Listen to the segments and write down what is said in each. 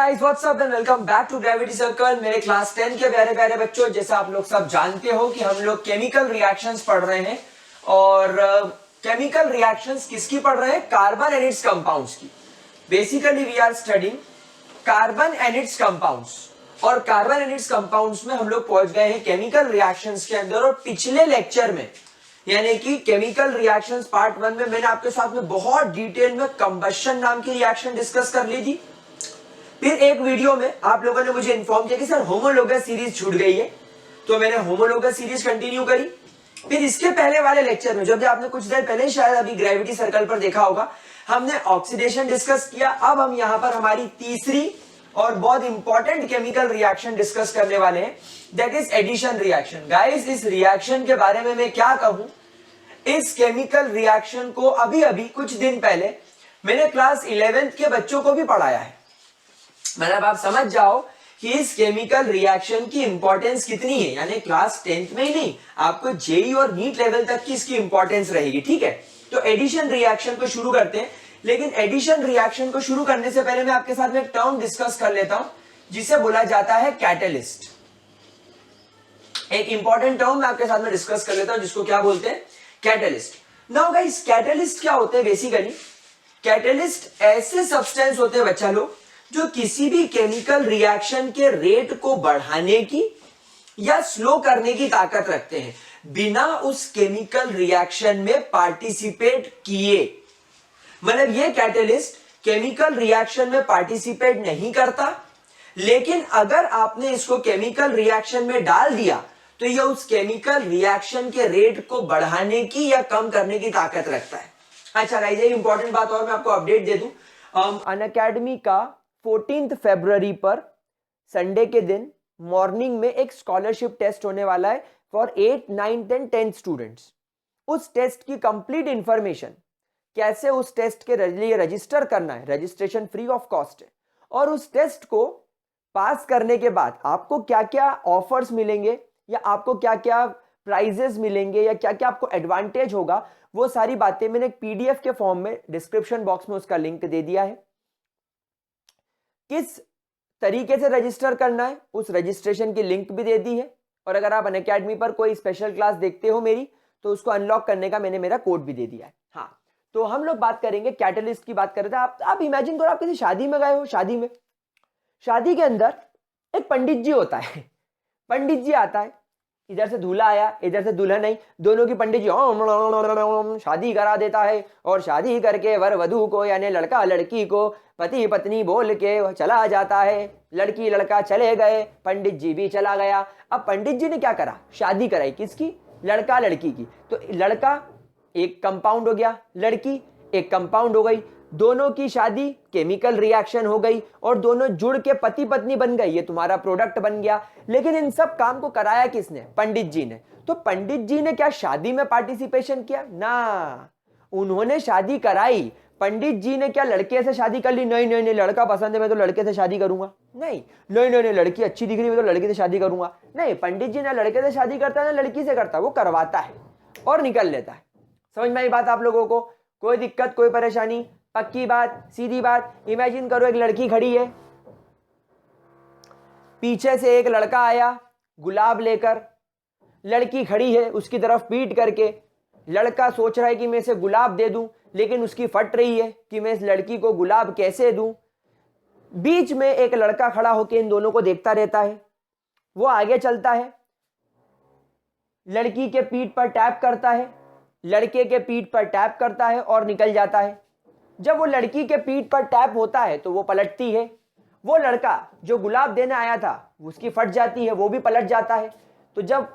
Guys what's up and welcome back to gravity circle. मेरे class 10 के प्यारे प्यारे बच्चों, जैसा आप लोग सब जानते हो कि हम लोग केमिकल रिएक्शंस पढ़ रहे हैं और केमिकल रिएक्शंस किसकी पढ़ रहे हैं? कार्बन एंड इट्स कंपाउंड्स की। Basically we are studying carbon and its compounds और कार्बन एंड इट्स कंपाउंड्स में हम लोग पहुंच गए हैं केमिकल रिएक्शंस के अंदर। और पिछले लेक्चर में यानी कि केमिकल रिएक्शंस पार्ट 1 में मैंने आपके साथ में बहुत डिटेल में कंबशन नाम की रिएक्शन डिस्कस कर ली थी। फिर एक वीडियो में आप लोगों ने मुझे इन्फॉर्म किया कि सर होमोलोगस सीरीज छूट गई है, तो मैंने होमोलोगस सीरीज कंटिन्यू करी। फिर इसके पहले वाले लेक्चर में, जो कि आपने कुछ देर पहले शायद अभी ग्रेविटी सर्कल पर देखा होगा, हमने ऑक्सीडेशन डिस्कस किया। अब हम यहां पर हमारी तीसरी और बहुत इंपॉर्टेंट केमिकल रिएक्शन डिस्कस करने वाले हैं, that is addition reaction. Guys, इस रिएक्शन के बारे में मैं क्या कहूं, इस केमिकल रिएक्शन को अभी अभी कुछ दिन पहले मैंने क्लास 11th के बच्चों को भी पढ़ाया है। मतलब आप समझ जाओ कि इस केमिकल रिएक्शन की इंपॉर्टेंस कितनी है। यानी क्लास 10th में ही नहीं, आपको जेई और नीट लेवल तक की इसकी इंपॉर्टेंस रहेगी। ठीक है, तो एडिशन रिएक्शन को शुरू करते हैं। लेकिन एडिशन रिएक्शन को शुरू करने से पहले मैं आपके साथ में एक टर्म डिस्कस कर लेता हूं, जिसे बोला जाता है कैटलिस्ट। एक इंपॉर्टेंट टर्म मैं आपके साथ में डिस्कस कर लेता हूं, जिसको क्या बोलते हैं? कैटलिस्ट। नाउ गाइस, कैटलिस्ट क्या होते हैं? बेसिकली कैटलिस्ट ऐसे सब्सटेंस होते हैं बच्चा लोग, जो किसी भी केमिकल रिएक्शन के रेट को बढ़ाने की या स्लो करने की ताकत रखते हैं, बिना उस केमिकल रिएक्शन में पार्टिसिपेट किए। मतलब ये कैटलिस्ट केमिकल रिएक्शन में पार्टिसिपेट नहीं करता, लेकिन अगर आपने इसको केमिकल रिएक्शन में डाल दिया तो ये उस केमिकल रिएक्शन के रेट को बढ़ाने की या कम करने की ताकत रखता है। अच्छा गाइस, एक इंपॉर्टेंट बात और मैं आपको अपडेट दे दूं। अनअकैडमी का 14 फरवरी पर संडे के दिन मॉर्निंग में एक स्कॉलरशिप टेस्ट होने वाला है फॉर 8, 9 एंड 10 स्टूडेंट्स। उस टेस्ट की कंप्लीट इंफॉर्मेशन, कैसे उस टेस्ट के लिए रजिस्टर करना है, रजिस्ट्रेशन फ्री ऑफ कॉस्ट है, और उस टेस्ट को पास करने के बाद आपको क्या क्या ऑफर्स मिलेंगे या आपको क्या क्या प्राइजेस मिलेंगे या क्या क्या आपको एडवांटेज होगा, वो सारी बातें मैंने एक पीडीएफ के फॉर्म में डिस्क्रिप्शन बॉक्स में उसका लिंक दे दिया है। किस तरीके से रजिस्टर करना है, उस रजिस्ट्रेशन की लिंक भी दे दी है। और अगर आप अनअकैडमी पर कोई स्पेशल क्लास देखते हो मेरी, तो उसको अनलॉक करने का मैंने मेरा कोड भी दे दिया है। हाँ, तो हम लोग बात करेंगे कैटलिस्ट की बात कर रहे थे। आप इमेजिन करो, आप किसी शादी में गए हो। शादी के अंदर एक पंडित जी होता है। पंडित जी आता है, इधर से दूल्हा आया, इधर से दुल्हन आई, दोनों की पंडित जी शादी करा देता है। और शादी करके वर वधू को यानी लड़का लड़की को पति पत्नी बोल के चला जाता है। लड़की लड़का चले गए, पंडित जी भी चला गया। अब पंडित जी ने क्या करा? शादी कराई किसकी? लड़का लड़की की। तो लड़का एक कंपाउंड हो गया, लड़की एक कंपाउंड हो गई, दोनों की शादी केमिकल रिएक्शन हो गई और दोनों जुड़ के पति पत्नी बन गई। ये तुम्हारा प्रोडक्ट बन गया। लेकिन इन सब काम को कराया किसने? पंडित जी ने। तो पंडित जी ने क्या शादी में पार्टिसिपेशन किया? ना, उन्होंने शादी कराई। पंडित जी ने क्या लड़के से शादी कर ली? नहीं नहीं नहीं, लड़का पसंद है मैं तो लड़के से शादी करूंगा। नहीं नहीं नहीं नहीं, लड़की अच्छी दिख रही है मैं तो लड़के से शादी करूंगा। नहीं, पंडित जी ना लड़के से शादी करता है ना लड़की से करता है, वो करवाता है और निकल लेता है। समझ में आई बात आप लोगों को? कोई दिक्कत, कोई परेशानी? पक्की बात, सीधी बात। इमेजिन करो, एक लड़की खड़ी है, पीछे से एक लड़का आया गुलाब लेकर। लड़की खड़ी है उसकी तरफ पीट करके। लड़का सोच रहा है कि मैं इसे गुलाब दे दूं, लेकिन उसकी फट रही है कि मैं इस लड़की को गुलाब कैसे दूं। बीच में एक लड़का खड़ा होकर इन दोनों को देखता रहता है। वो आगे चलता है, लड़की के पीठ पर टैप करता है, लड़के के पीठ पर टैप करता है और निकल जाता है। जब वो लड़की के पीठ पर टैप होता है तो वो पलटती है। वो लड़का जो गुलाब देने आया था उसकी फट जाती है, वो भी पलट जाता है। तो जब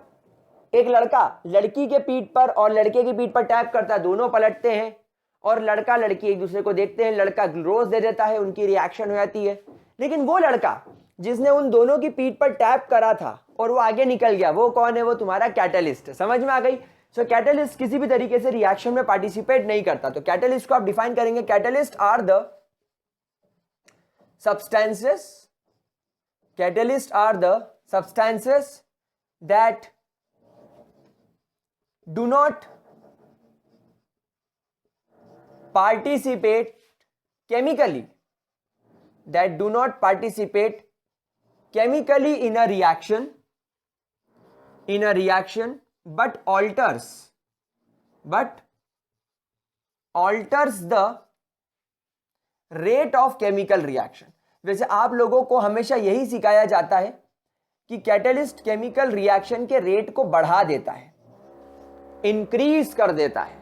एक लड़का लड़की के पीठ पर और लड़के की पीठ पर टैप करता है, दोनों पलटते हैं और लड़का लड़की एक दूसरे को देखते हैं। लड़का रोज दे देता है, उनकी रिएक्शन हो जाती है। लेकिन वो लड़का जिसने उन दोनों की पीठ पर टैप करा था और वो आगे निकल गया, वो कौन है? वो तुम्हारा कैटलिस्ट है। समझ में आ गई? सो कैटलिस्ट किसी भी तरीके से रिएक्शन में पार्टिसिपेट नहीं करता। तो कैटलिस्ट को आप डिफाइन करेंगे, catalyst are the substances, catalysts are the substances that do not participate chemically, that do not participate chemically in a reaction but alters the rate of chemical reaction। वैसे आप लोगों को हमेशा यही सिखाया जाता है कि कैटलिस्ट केमिकल रिएक्शन के रेट को बढ़ा देता है, इंक्रीज कर देता है,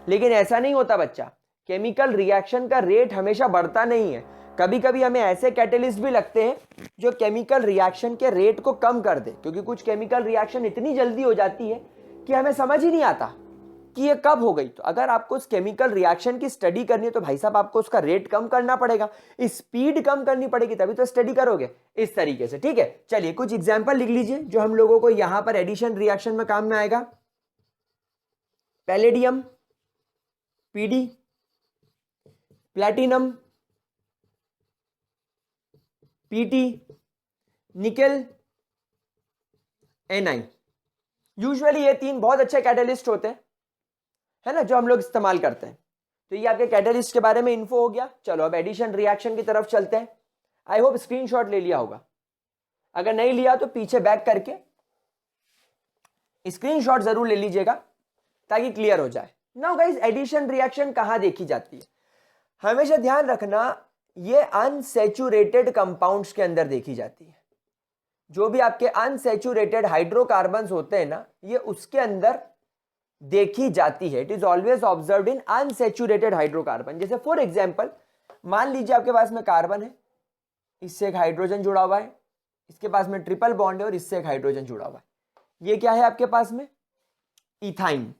लेकिन ऐसा नहीं होता बच्चा। केमिकल रिएक्शन का रेट हमेशा बढ़ता नहीं है। कभी कभी हमें ऐसे कैटलिस्ट भी लगते हैं जो केमिकल रिएक्शन के रेट को कम कर दे, क्योंकि कुछ केमिकल रिएक्शन इतनी जल्दी हो जाती है कि हमें समझ ही नहीं आता कि ये कब हो गई। तो अगर आपको उस केमिकल रिएक्शन की स्टडी करनी है तो भाई साहब आपको उसका रेट कम करना पड़ेगा, स्पीड कम करनी पड़ेगी, तभी तो स्टडी करोगे इस तरीके से। ठीक है, चलिए कुछ एग्जांपल लिख लीजिए जो हम लोगों को यहां पर एडिशन रिएक्शन में काम में आएगा। Palladium PD, platinum PT, nickel NI. Usually ये तीन बहुत अच्छे कैटलिस्ट होते हैं, है ना, जो हम लोग इस्तेमाल करते हैं। तो ये आपके कैटलिस्ट के बारे में इन्फो हो गया। चलो अब एडिशन रिएक्शन की तरफ चलते हैं। आई होप स्क्रीनशॉट ले लिया होगा, अगर नहीं लिया तो पीछे बैक करके स्क्रीनशॉट जरूर ले लीजिएगा ताकि क्लियर हो जाए। नाउ गाइस, एडिशन रिएक्शन कहां देखी जाती है? हमेशा ध्यान रखना, ये अनसैचुरेटेड कंपाउंड्स के अंदर देखी जाती है। जो भी आपके अनसैचुरेटेड हाइड्रोकार्बन्स होते हैं ना, ये उसके अंदर देखी जाती है। It is always observed in unsaturated hydrocarbon. जैसे फॉर एग्जांपल, मान लीजिए आपके पास में कार्बन है, इससे एक हाइड्रोजन जुड़ा हुआ है, इसके पास में ट्रिपल बॉन्ड है और इससे एक हाइड्रोजन जुड़ा हुआ है। ये क्या है आपके पास में? इथाइन।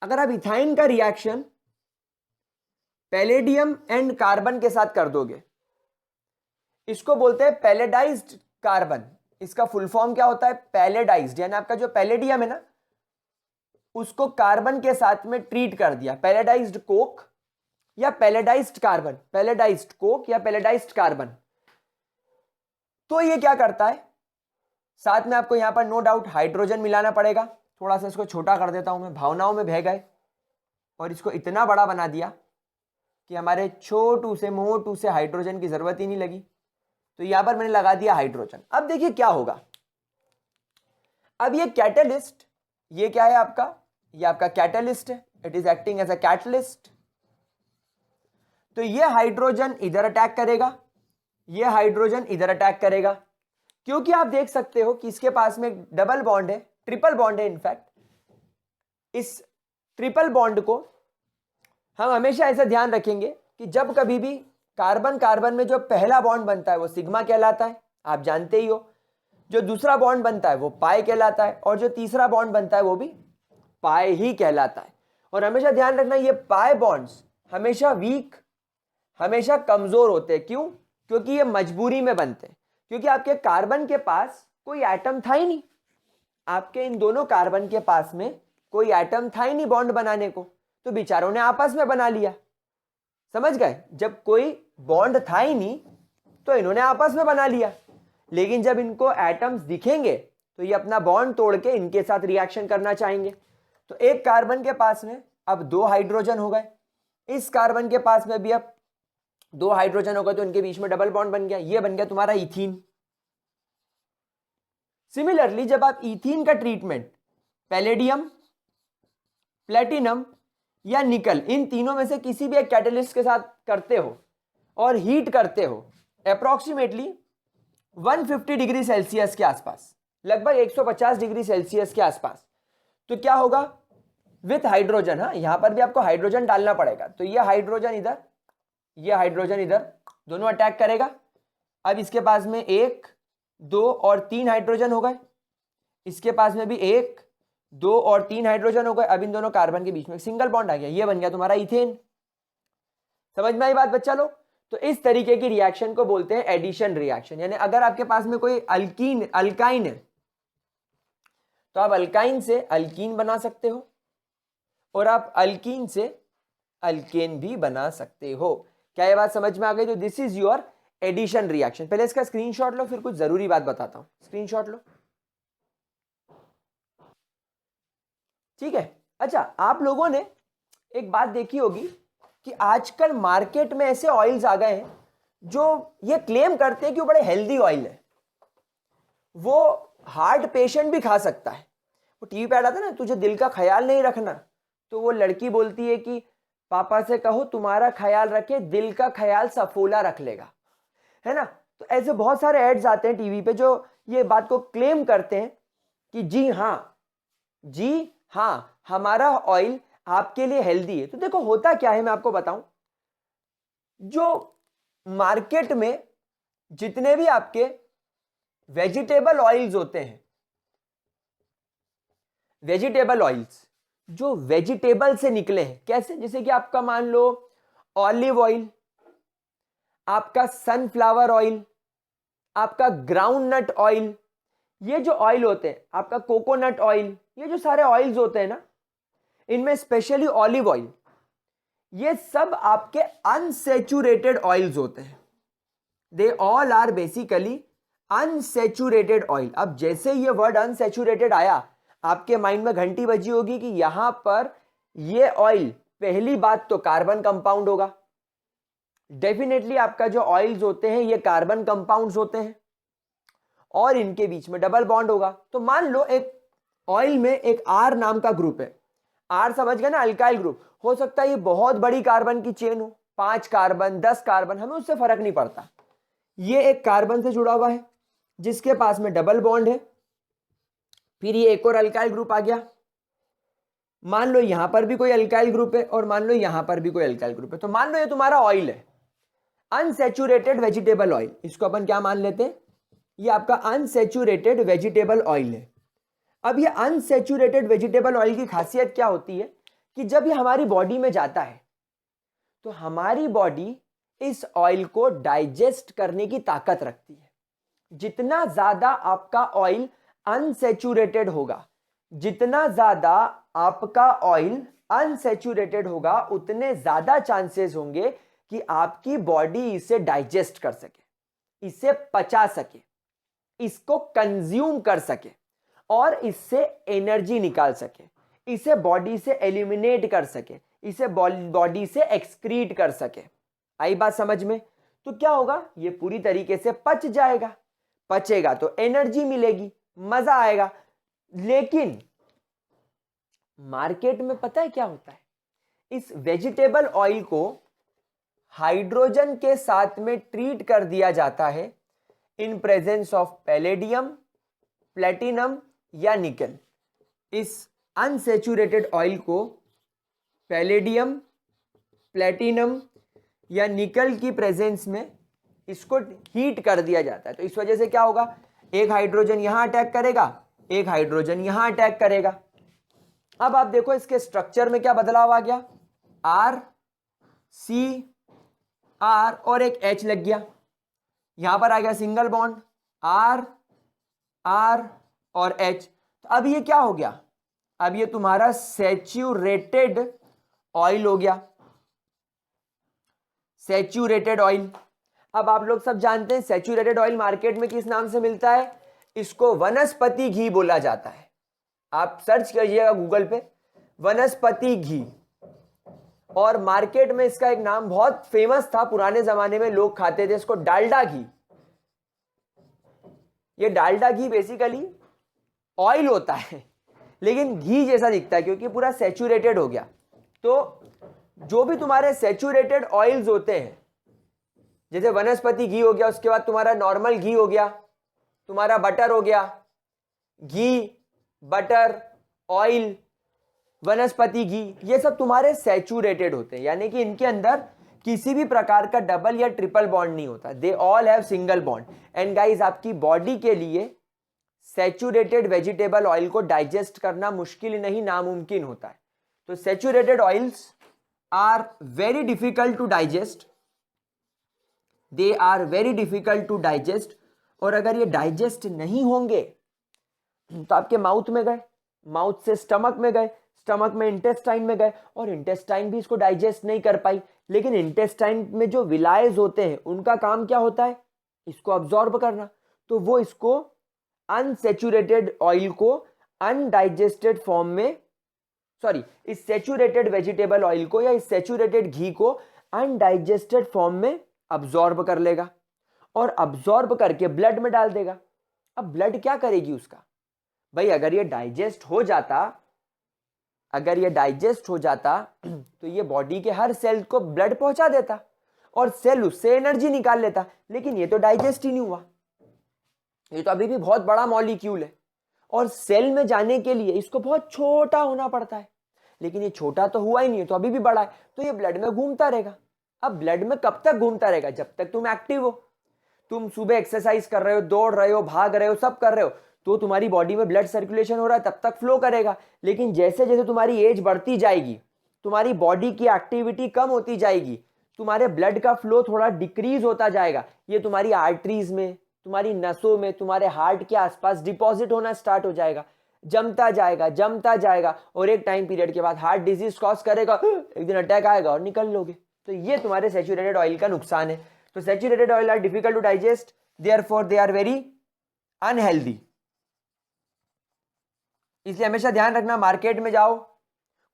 अगर आप इथाइन का रिएक्शन पैलेडियम एंड कार्बन के साथ कर दोगे, इसको बोलते हैं पैलेडाइज्ड कार्बन। इसका फुल फॉर्म क्या होता है? पैलेडाइज्ड। यानी आपका जो पैलेडियम है ना, उसको कार्बन के साथ में ट्रीट कर दिया, पैलेडाइज्ड कोक या पैलेडाइज्ड कार्बन, पैलेडाइज्ड कोक या पैलेडाइज्ड कार्बन। तो ये क्या करता है, साथ में आपको यहां पर नो डाउट हाइड्रोजन मिलाना पड़ेगा। थोड़ा सा इसको छोटा कर देता हूं मैं, भावनाओं में बह गए और इसको इतना बड़ा बना दिया कि हमारे छोटू से मोटू से हाइड्रोजन की जरूरत ही नहीं लगी। तो यहां पर मैंने लगा दिया हाइड्रोजन। अब देखिए क्या होगा। अब ये कैटलिस्ट, ये क्या है आपका? ये आपका कैटलिस्ट है, it is acting as a catalyst. तो ये हाइड्रोजन इधर अटैक करेगा, ये हाइड्रोजन इधर अटैक करेगा, क्योंकि आप देख सकते हो कि इसके पास में डबल बॉन्ड है, ट्रिपल बॉन्ड है। इनफैक्ट इस ट्रिपल बॉन्ड को हम हमेशा ऐसा ध्यान रखेंगे कि जब कभी भी कार्बन कार्बन में जो पहला बॉन्ड बनता है वो सिग्मा कहलाता है, आप जानते ही हो। जो दूसरा बॉन्ड बनता है वो पाई कहलाता है, और जो तीसरा बॉन्ड बनता है वो भी पाई ही कहलाता है। और हमेशा ध्यान रखना, ये पाई बॉन्ड्स हमेशा वीक, हमेशा कमजोर होते हैं। क्यों? क्योंकि ये मजबूरी में बनते हैं, क्योंकि आपके कार्बन के पास कोई एटम था ही नहीं। आपके इन दोनों कार्बन के पास में कोई एटम था ही नहीं बॉन्ड बनाने को, तो बेचारों ने आपस में बना लिया। समझ गए? जब कोई बॉन्ड था ही नहीं तो इन्होंने आपस में बना लिया, लेकिन जब इनको एटम्स दिखेंगे तो ये अपना बॉन्ड तोड़ के इनके साथ रिएक्शन करना चाहेंगे। तो एक कार्बन के पास में अब दो हाइड्रोजन हो गए, इस कार्बन के पास में भी अब दो हाइड्रोजन हो गए, तो इनके बीच में डबल बॉन्ड बन गया। ये बन गया तुम्हारा इथीन। सिमिलरली जब आप इथीन का ट्रीटमेंट पैलेडियम, प्लेटिनम या निकल, इन तीनों में से किसी भी एक कैटलिस्ट के साथ करते हो और हीट करते हो अप्रोक्सीमेटली 150 डिग्री सेल्सियस के आसपास, लगभग 150 डिग्री सेल्सियस के आसपास, तो क्या होगा? विथ हाइड्रोजन, हाँ यहां पर भी आपको हाइड्रोजन डालना पड़ेगा। तो ये हाइड्रोजन इधर, ये हाइड्रोजन इधर, दोनों अटैक करेगा। अब इसके पास में 1, 2 और 3 हाइड्रोजन हो गए, इसके पास में भी 1, 2 और 3 हाइड्रोजन हो गए। अब इन दोनों कार्बन के बीच में सिंगल बॉन्ड आ गया, ये बन गया तुम्हारा इथेन। समझ में आई बात बच्चा लोग? तो इस तरीके की रिएक्शन को बोलते हैं एडिशन रिएक्शन। यानी अगर आपके पास में कोई अल्काइन है तो आप अल्काइन से अल्कीन बना सकते हो, और आप अल्कीन से अल्केन भी बना सकते हो। क्या ये बात समझ में आ गई? तो this is your addition reaction. पहले इसका स्क्रीनशॉट लो, फिर कुछ जरूरी बात बताता हूं। स्क्रीनशॉट लो, ठीक है? अच्छा, आप लोगों ने एक बात देखी होगी कि आजकल मार्केट में ऐसे ऑयल्स आ गए हैं जो ये क्लेम करते हैं कि वो बड़े हेल्दी ऑयल है, वो हार्ट पेशेंट भी खा सकता है। वो टीवी पे आता है ना, तुझे दिल का ख्याल नहीं रखना, तो वो लड़की बोलती है कि पापा से कहो तुम्हारा ख्याल रखे, दिल का ख्याल सफोला रख लेगा, है ना। तो ऐसे बहुत सारे एड्स आते हैं टीवी पे जो ये बात को क्लेम करते हैं कि जी हाँ हमारा ऑयल आपके लिए हेल्दी है। तो देखो होता क्या है, मैं आपको बताऊं, जो मार्केट में जितने भी आपके वेजिटेबल ऑयल्स होते हैं, वेजिटेबल ऑयल्स जो वेजिटेबल से निकले हैं, कैसे, जैसे कि आपका मान लो ऑलिव ऑयल, आपका सनफ्लावर ऑयल, आपका ग्राउंड नट ऑयल, ये जो ऑयल होते हैं, आपका कोकोनट ऑयल, ये जो सारे ऑयल्स होते हैं ना, इनमें स्पेशली ऑलिव ऑयल, ये सब आपके अनसैचुरेटेड ऑयल्स होते हैं। They all are basically unsaturated oil. अब जैसे ये वर्ड अनसैचुरेटेड आया, आपके माइंड में घंटी बजी होगी कि यहां पर ये ऑयल, पहली बात तो कार्बन कंपाउंड होगा, डेफिनेटली आपका जो ऑयल्स होते हैं ये कार्बन कंपाउंड्स होते हैं और इनके बीच में डबल बॉन्ड होगा। तो मान लो एक ऑयल में एक आर नाम का ग्रुप है, आर समझ गए ना, अल्काइल ग्रुप। हो सकता है ये बहुत बड़ी कार्बन की चेन हो, 5 कार्बन 10 कार्बन, हमें उससे फर्क नहीं पड़ता। ये एक कार्बन से जुड़ा हुआ है जिसके पास में डबल बॉन्ड है, फिर ये एक और अल्काइल ग्रुप आ गया, मान लो यहां पर भी कोई अल्काइल ग्रुप है और मान लो यहां पर भी कोई अल्काइल ग्रुप है। तो मान लो ये तुम्हारा ऑयल है, अनसैचुरेटेड वेजिटेबल ऑयल, इसको अपन क्या मान लेते हैं, ये आपका अनसैचुरेटेड वेजिटेबल ऑयल है। अब ये अनसैचुरेटेड वेजिटेबल ऑयल की खासियत क्या होती है कि जब ये हमारी बॉडी में जाता है तो हमारी बॉडी इस ऑयल को डाइजेस्ट करने की ताकत रखती है। जितना ज्यादा आपका ऑयल अनसैचुरेटेड होगा, जितना ज्यादा आपका ऑयल अनसैचुरेटेड होगा, उतने ज्यादा चांसेस होंगे कि आपकी बॉडी इसे डाइजेस्ट कर सके, इसे पचा सके, इसको कंज्यूम कर सके और इससे एनर्जी निकाल सके, इसे बॉडी से एलिमिनेट कर सके, इसे बॉडी से एक्सक्रीट कर सके। आई बात समझ में? तो क्या होगा, ये पूरी तरीके से पच जाएगा, पचेगा तो एनर्जी मिलेगी, मजा आएगा। लेकिन मार्केट में पता है क्या होता है, इस वेजिटेबल ऑयल को हाइड्रोजन के साथ में ट्रीट कर दिया जाता है in presence of palladium, platinum या निकल। इस अनसैचुरेटेड ऑयल को पैलेडियम, प्लेटिनम या निकल की प्रेजेंस में इसको हीट कर दिया जाता है। तो इस वजह से क्या होगा, एक हाइड्रोजन यहां अटैक करेगा, एक हाइड्रोजन यहां अटैक करेगा। अब आप देखो इसके स्ट्रक्चर में क्या बदलाव आ गया, आर सी आर और एक एच लग गया, यहां पर आ गया सिंगल बॉन्ड आर आर और एच। तो अब ये क्या हो गया, अब ये तुम्हारा सैचुरेटेड ऑयल हो गया, सैचुरेटेड ऑयल। अब आप लोग सब जानते हैं सैचुरेटेड ऑयल मार्केट में किस नाम से मिलता है, इसको वनस्पति घी बोला जाता है। आप सर्च करिएगा गूगल पे वनस्पति घी, और मार्केट में इसका एक नाम बहुत फेमस था, पुराने जमाने में लोग खाते थे इसको, डालडा घी। ये डालडा घी बेसिकली ऑयल होता है लेकिन घी जैसा दिखता है क्योंकि पूरा सैचुरेटेड हो गया। तो जो भी तुम्हारे सैचुरेटेड ऑयल्स होते हैं, जैसे वनस्पति घी हो गया, उसके बाद तुम्हारा नॉर्मल घी हो गया, तुम्हारा बटर हो गया, घी, बटर, ऑयल, वनस्पति घी, ये सब तुम्हारे सैचुरेटेड होते हैं, यानी कि इनके अंदर किसी भी प्रकार का डबल या ट्रिपल बॉन्ड नहीं होता, they all have single bond. And guys, आपकी बॉडी के लिए सैचुरेटेड वेजिटेबल ऑयल को डाइजेस्ट करना मुश्किल नहीं, नामुमकिन होता है। तो saturated oils are very difficult to digest, they are very difficult to digest. और अगर ये डाइजेस्ट नहीं होंगे तो आपके माउथ में गए, माउथ से स्टमक में गए, स्टमक में इंटेस्टाइन में गए, और इंटेस्टाइन भी इसको डाइजेस्ट नहीं कर पाई। लेकिन इंटेस्टाइन में जो विलायज होते हैं उनका काम क्या होता है, इसको अब्सॉर्ब करना। तो वो इसको अनसैचुरेटेड ऑयल को अनडाइजेस्टेड फॉर्म में सॉरी इस सैचुरेटेड वेजिटेबल ऑयल को या इस सैचुरेटेड घी को अनडाइजेस्टेड फॉर्म में अब्जॉर्ब कर लेगा और अब्जॉर्ब करके ब्लड में डाल देगा। अब ब्लड क्या करेगी उसका? भाई अगर ये डाइजेस्ट हो जाता तो ये बॉडी के हर सेल को ब्लड पहुंचा देता और सेल उससे एनर्जी निकाल लेता, लेकिन ये तो डाइजेस्ट ही नहीं हुआ। ये तो अभी भी बहुत बड़ा मॉलिक्यूल है और सेल में जाने के लिए इसको बहुत छोटा होना पड़ता है, लेकिन ये छोटा तो हुआ ही नहीं है, तो अभी भी बड़ा है, तो ये ब्लड में घूमता रहेगा। अब ब्लड में कब तक घूमता रहेगा? जब तक तुम एक्टिव हो। तुम सुबह एक्सरसाइज कर रहे हो, दौड़ रहे हो, भाग रहे हो, सब कर रहे हो, तो तुम्हारी बॉडी में ब्लड सर्कुलेशन हो रहा है, तब तक फ्लो करेगा। लेकिन जैसे जैसे तुम्हारी एज बढ़ती जाएगी, तुम्हारी बॉडी की एक्टिविटी कम होती जाएगी, तुम्हारे ब्लड का फ्लो थोड़ा डिक्रीज होता जाएगा। ये तुम्हारी आर्टरीज में, तुम्हारी नसों में, तुम्हारे हार्ट के आसपास डिपॉजिट होना स्टार्ट हो जाएगा, जमता जाएगा और एक टाइम पीरियड के बाद हार्ट डिजीज कॉज करेगा, एक दिन अटैक आएगा और निकल लोगे। तो ये तुम्हारे सैचुरेटेड ऑयल का नुकसान है। तो saturated oil are difficult to digest, therefore they are very unhealthy. इसलिए हमेशा ध्यान रखना, मार्केट में जाओ,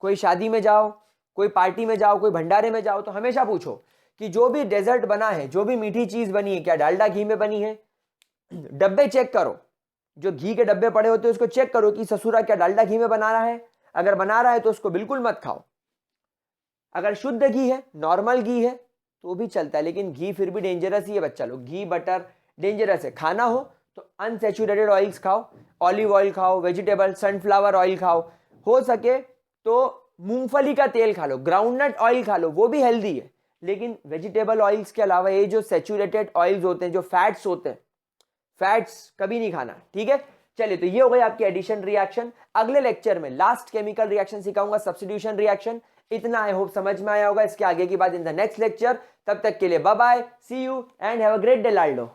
कोई शादी में जाओ, कोई पार्टी में जाओ, कोई भंडारे में जाओ, तो हमेशा पूछो कि जो भी डेजर्ट बना है, जो भी मीठी चीज बनी है, क्या डालडा घी में बनी है? डब्बे चेक करो, जो घी के डब्बे पड़े होते हैं उसको चेक करो कि ससुरा क्या डालडा घी में बना रहा है। अगर बना रहा है तो उसको बिल्कुल मत खाओ। अगर शुद्ध घी है, नॉर्मल घी है तो भी चलता है, लेकिन घी फिर भी डेंजरस ही है बच्चा लोग। घी बटर डेंजरस है। खाना हो तो अनसैचुरेटेड ऑयल्स खाओ, ऑलिव ऑयल खाओ, वेजिटेबल सनफ्लावर ऑयल खाओ, हो सके तो मूंगफली का तेल खा लो, ग्राउंडनट ऑयल खा लो, वो भी हेल्दी है। लेकिन वेजिटेबल ऑयल्स के अलावा ये जो सैचुरेटेड ऑयल्स होते हैं, जो फैट्स होते हैं, फैट्स कभी नहीं खाना, ठीक है। चलिए, तो ये हो गई आपकी एडिशन रिएक्शन। अगले लेक्चर में लास्ट केमिकल रिएक्शन सिखाऊंगा, सब्स्टिट्यूशन रिएक्शन। इतना आई होप समझ में आया होगा। इसके आगे की बात इन द नेक्स्ट लेक्चर। तब तक के लिए bye bye, see you and have a great day लाल्डो।